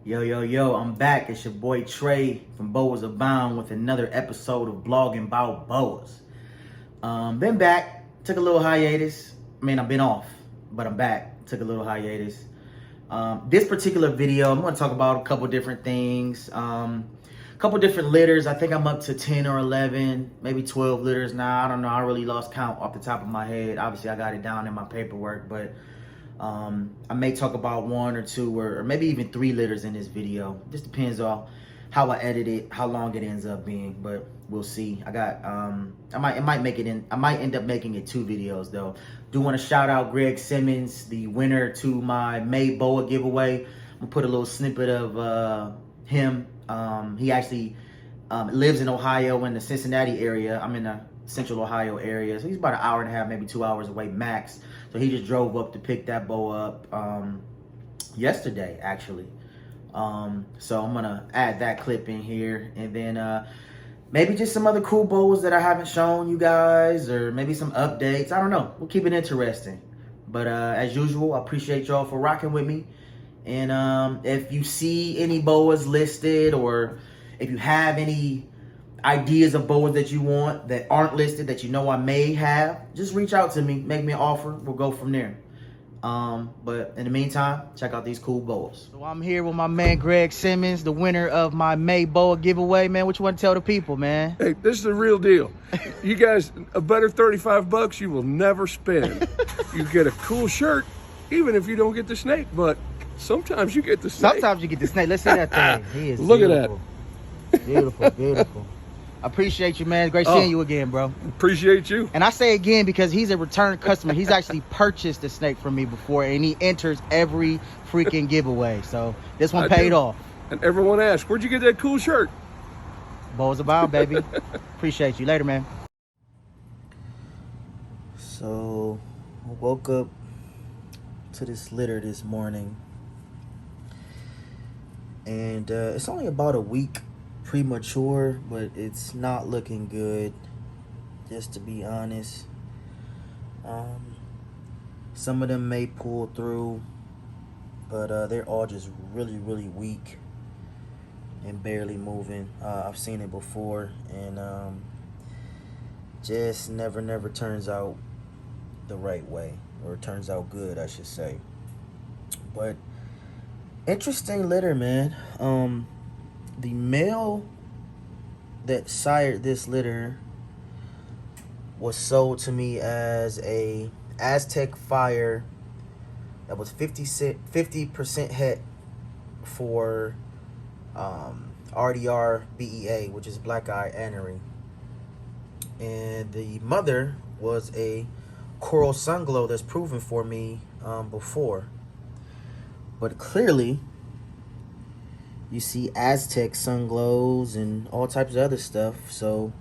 Yo, I'm back. It's your boy Trey from Boas Abound with another episode of Bloggin Bout Boas. Been back, took a little hiatus. I've been off, but I'm back. Took a little hiatus. This particular video, I'm going to talk about a couple different things. A couple different litters. I think I'm up to 10 or 11, maybe 12 litters now. I don't know. I really lost count off the top of my head. Obviously, I got it down in my paperwork, but I may talk about one or two or maybe even 3 litters in this video. Just depends on how I edit it, how long it ends up being, but we'll see. I might end up making it 2 videos though. Do want to shout out Greg Simmons, the winner to my May Boa giveaway. I'm gonna put a little snippet of him. He actually lives in Ohio, in the Cincinnati area. I'm in the Central Ohio area, so he's about an hour and a half, maybe 2 hours away max. So he just drove up to pick that boa up yesterday, actually. So I'm gonna add that clip in here, and then maybe just some other cool boas that I haven't shown you guys, or maybe some updates. I don't know. We'll keep it interesting. But as usual, I appreciate y'all for rocking with me. And if you see any boas listed, or if you have any ideas of boas that you want that aren't listed, that you know I may have, just reach out to me, make me an offer, we'll go from there. But in the meantime, check out these cool boas. So I'm here with my man Greg Simmons, the winner of my May Boa giveaway. Man, what you want to tell the people, man? Hey, this is the real deal. You guys, a better 35 bucks you will never spend. You get a cool shirt, even if you don't get the snake, but sometimes you get the snake. Sometimes you get the snake. Let's see that thing. He is Look beautiful. at that. Beautiful, beautiful. I appreciate you, man. Great seeing you again, bro. Appreciate you. And I say again because he's a return customer. He's actually purchased a snake from me before, and he enters every freaking giveaway. So this one paid off. And everyone asks, where'd you get that cool shirt? Boas Abound, baby. Appreciate you. Later, man. So I woke up to this litter this morning, and it's only about a week premature, but it's not looking good, just to be honest. Some of them may pull through, but they're all just really weak and barely moving. I've seen it before, and just never turns out the right way, or it turns out good, I should say. But interesting litter, man. The male that sired this litter was sold to me as a Aztec Fire that was 50% het for RDR BEA, which is black eye anery. And the mother was a coral sunglow that's proven for me before. But clearly, you see Aztec sunglows and all types of other stuff. So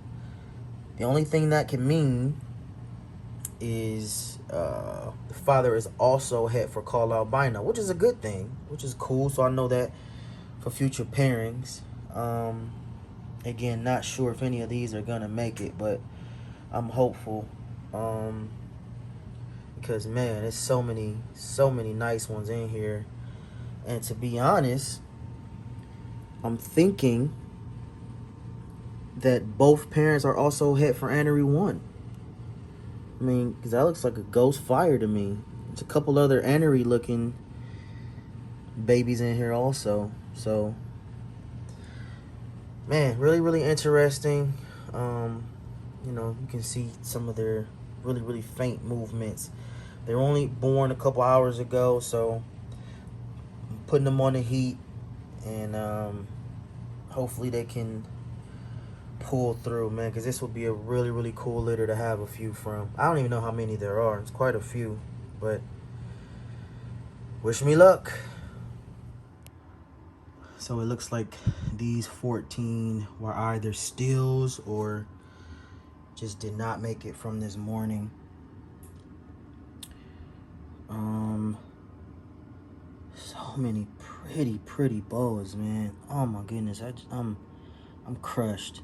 the only thing that can mean is the father is also het for call albino, which is a good thing, which is cool. So I know that for future pairings. Again, not sure if any of these are gonna make it, but I'm hopeful. Because man, there's so many nice ones in here. And to be honest, I'm thinking that both parents are also het for anery 1. I mean, because that looks like a ghost fire to me. There's a couple other anery looking babies in here also. So, man, really interesting. You know, you can see some of their really faint movements. They were only born a couple hours ago, so I'm putting them on the heat, and hopefully they can pull through, man, because this would be a really cool litter to have a few from. I don't even know how many there are. It's quite a few, but wish me luck. So it looks like these 14 were either stills or just did not make it from this morning. So many pretty boas, man. Oh my goodness, I'm crushed.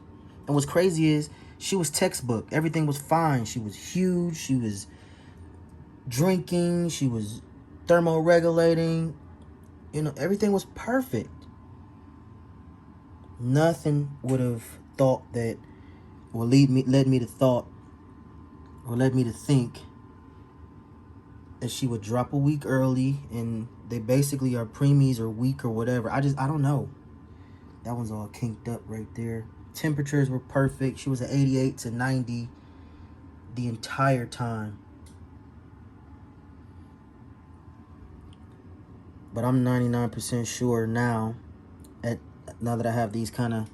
And what's crazy is she was textbook. Everything was fine. She was huge. She was drinking. She was thermoregulating. You know, everything was perfect. Nothing would have thought that, or led me to think that she would drop a week early, and they basically are preemies or weak or whatever. I don't know. That one's all kinked up right there. Temperatures were perfect. She was at 88 to 90 the entire time. But I'm 99% sure now that I have these kind of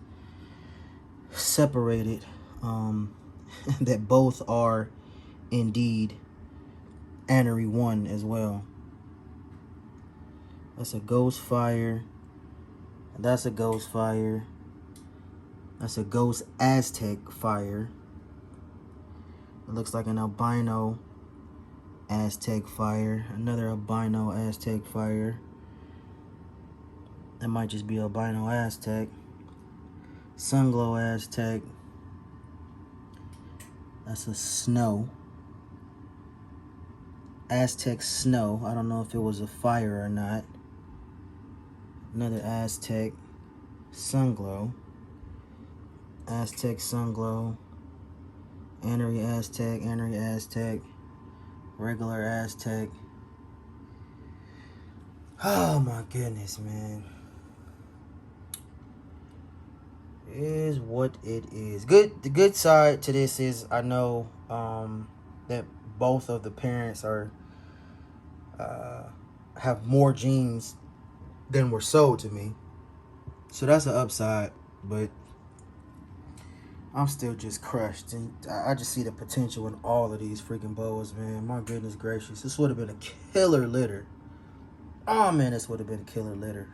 separated, that both are indeed Anery 1 as well. That's a ghost fire. That's a ghost fire. That's a ghost Aztec fire. It looks like an albino Aztec fire. Another albino Aztec fire. That might just be albino Aztec. Sunglow Aztec. That's a snow. Aztec snow. I don't know if it was a fire or not. Another Aztec sunglow. Aztec sunglow. Anery Aztec. Anery Aztec. Regular Aztec. Oh my goodness, man. It is what it is. The good side to this is I know that both of the parents are have more genes than were sold to me. So that's an upside, but I'm still just crushed, and I just see the potential in all of these freaking boas, man. My goodness gracious. This would have been a killer litter. Oh man, this would have been a killer litter.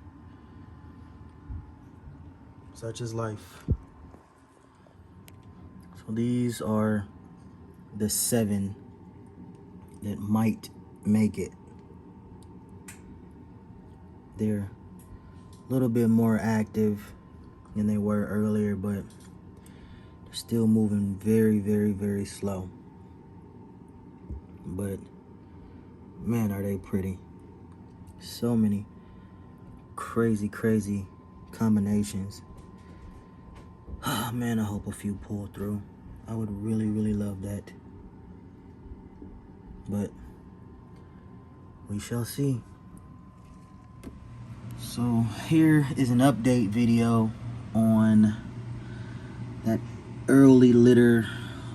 Such is life. So these are the 7 that might make it. They're a little bit more active than they were earlier, but they're still moving very, very, very slow. But man, are they pretty. So many crazy, crazy combinations. Oh man, I hope a few pull through. I would really, really love that. But we shall see. So here is an update video on that early litter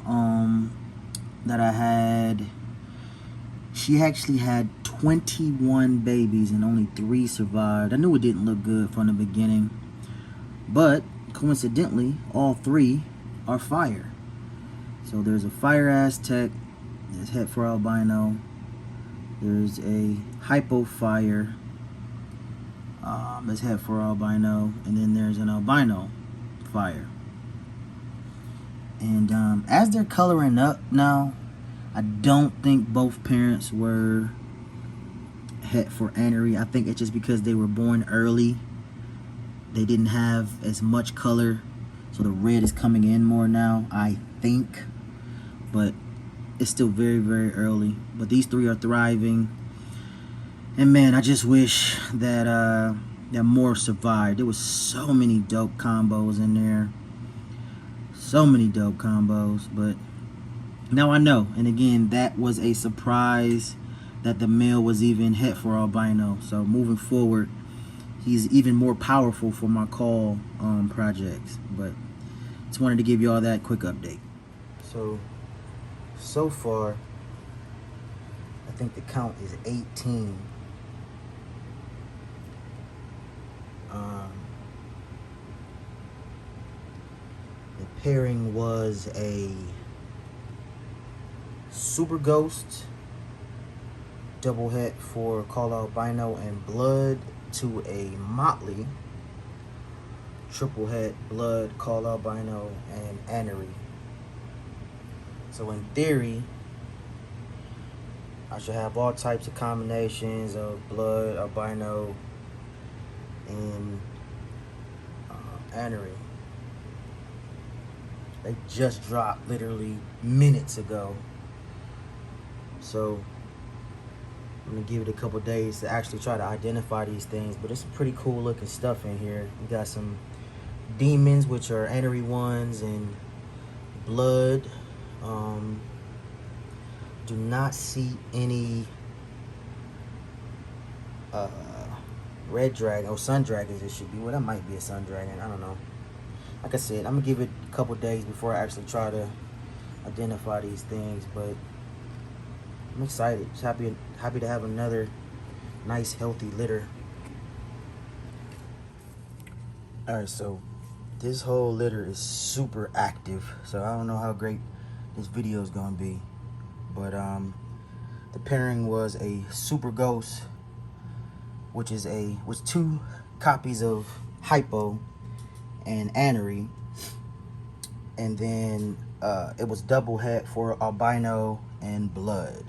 that I had. She actually had 21 babies and only 3 survived. I knew it didn't look good from the beginning, but coincidentally, all 3 are fire. So there's a fire Aztec, there's het for albino, there's a hypo fire, there's het for albino, and then there's an albino fire. And as they're coloring up now, I don't think both parents were het for Anery. I think it's just because they were born early. They didn't have as much color, so the red is coming in more now, I think. But it's still very, very early. But these 3 are thriving. And man, I just wish that that more survived. There was so many dope combos in there. So many dope combos. But now I know. And again, that was a surprise that the male was even het for albino. So moving forward, he's even more powerful for my call projects. But just wanted to give you all that quick update. So far, I think the count is 18. The pairing was a Super Ghost double het for Call Albino and Blood to a Motley triple het Blood, Call Albino, and Anery. So in theory, I should have all types of combinations of Blood, Albino, and Anery. They just dropped literally minutes ago. So I'm gonna give it a couple days to actually try to identify these things, but it's some pretty cool looking stuff in here. We got some demons, which are anery ones, and blood. Do not see any red dragon or sun dragons. It should be. Well, that might be a sun dragon. I don't know. Like I said, I'm gonna give it a couple days before I actually try to identify these things. But I'm excited. Just happy to have another nice, healthy litter. All right, so this whole litter is super active. So I don't know how great this video is gonna be, but the pairing was a Super Ghost, which was 2 copies of Hypo and Anery, and then it was double het for Albino and Blood.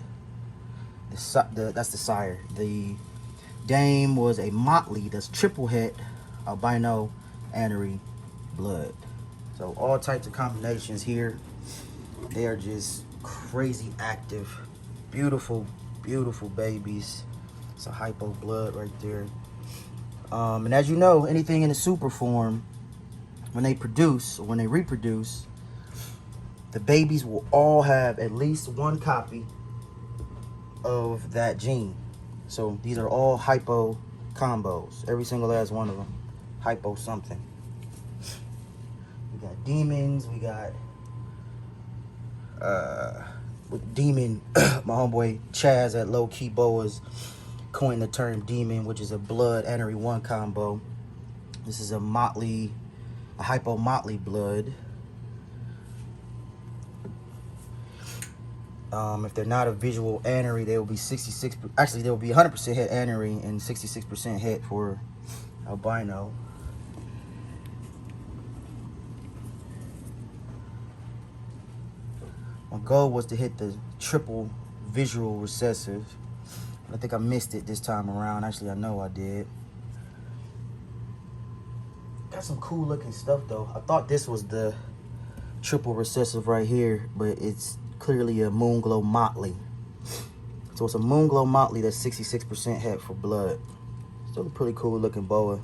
That's the sire. The dame was a Motley, that's triple het, Albino, Anery, Blood. So all types of combinations here. They are just crazy active, beautiful, beautiful babies. It's a Hypo Blood right there. And as you know, anything in the super form, when they produce or when they reproduce, the babies will all have at least 1 copy of that gene. So these are all Hypo combos, every single last one of them. Hypo something. We got demons, we got with demon, my homeboy Chaz at Low Key Boas coined the term demon, which is a blood anery 1 combo. This is a Hypo Motley blood. If they're not a visual anery, they will be 66. Actually, they will be 100% het anery and 66% het for albino. My goal was to hit the triple visual recessive. I think I missed it this time around. Actually, I know I did. Got some cool looking stuff though. I thought this was the triple recessive right here, but it's clearly a Moonglow Motley. So it's a Moonglow Motley that's 66% het for blood. Still a pretty cool looking boa.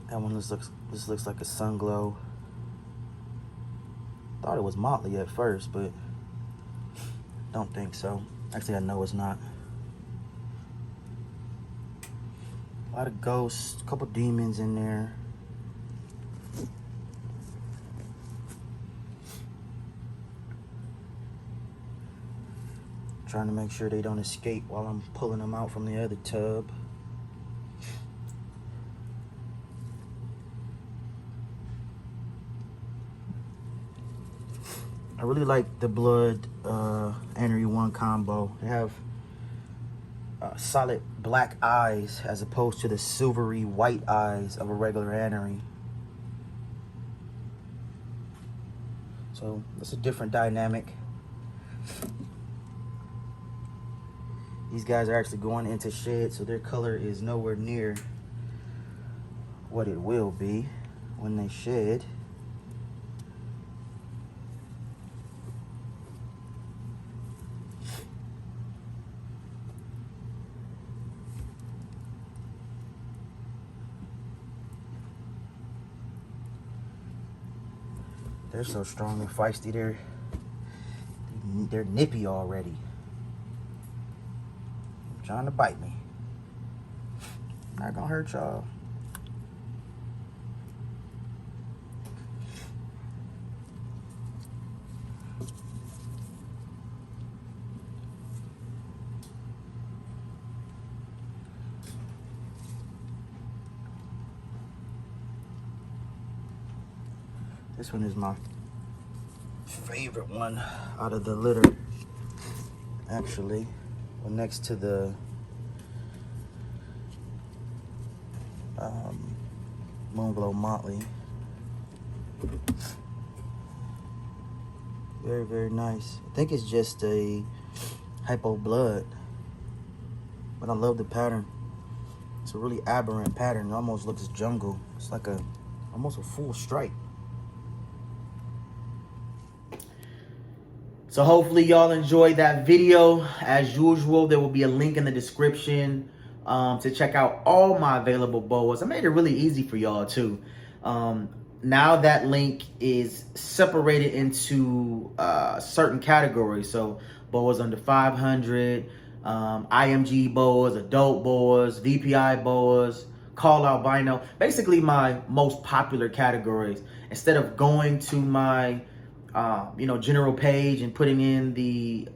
That one this looks like a sun glow. Thought it was Motley at first, but don't think so. Actually, I know it's not. A lot of ghosts, a couple demons in there. Trying to make sure they don't escape while I'm pulling them out from the other tub. I really like the blood anery 1 combo. They have solid black eyes as opposed to the silvery white eyes of a regular anery. So it's a different dynamic. These guys are actually going into shed, so their color is nowhere near what it will be when they shed. They're so strong and feisty. They're nippy already. Trying to bite me. Not gonna hurt y'all. This one is my favorite one out of the litter, actually. Well, next to the Moonglow Motley. Very, very nice. I think it's just a Hypo Blood, but I love the pattern. It's a really aberrant pattern. It almost looks jungle. It's like almost a full stripe. So hopefully y'all enjoyed that video. As usual, there will be a link in the description to check out all my available boas. I made it really easy for y'all too. Now that link is separated into certain categories. So boas under 500, IMG boas, adult boas, VPI boas, call albino. Basically my most popular categories. Instead of going to my general page and putting in the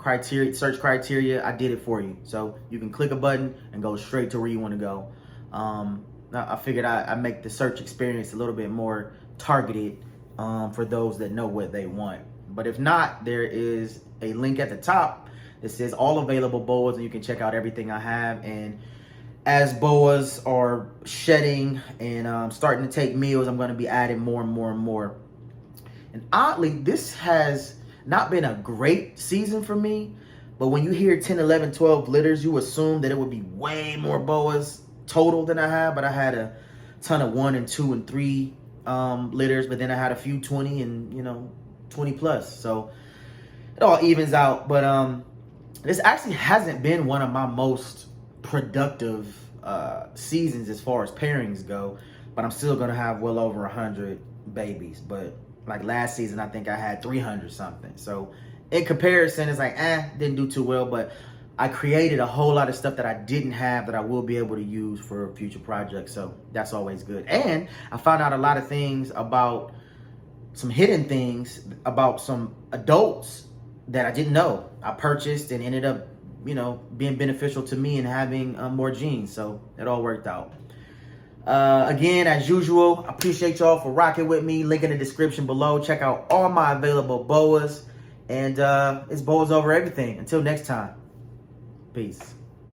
search criteria, I did it for you. So you can click a button and go straight to where you want to go. I figured I make the search experience a little bit more targeted for those that know what they want. But if not, there is a link at the top that says all available boas, and you can check out everything I have. And as boas are shedding and starting to take meals, I'm going to be adding more and more and more. And oddly, this has not been a great season for me, but when you hear 10, 11, 12 litters, you assume that it would be way more boas total than I have. But I had a ton of 1 and 2 and 3 litters, but then I had a few 20 and 20 plus. So it all evens out. But this actually hasn't been one of my most productive seasons as far as pairings go, but I'm still gonna have well over 100 babies. But like last season, I think I had 300 something. So in comparison, it's like, didn't do too well, but I created a whole lot of stuff that I didn't have that I will be able to use for future projects. So that's always good. And I found out a lot of things about some hidden things about some adults that I didn't know. I purchased and ended up, being beneficial to me and having more genes. So it all worked out. Again, as usual, I appreciate y'all for rocking with me. Link in the description below. Check out all my available boas. And it's boas over everything. Until next time. Peace.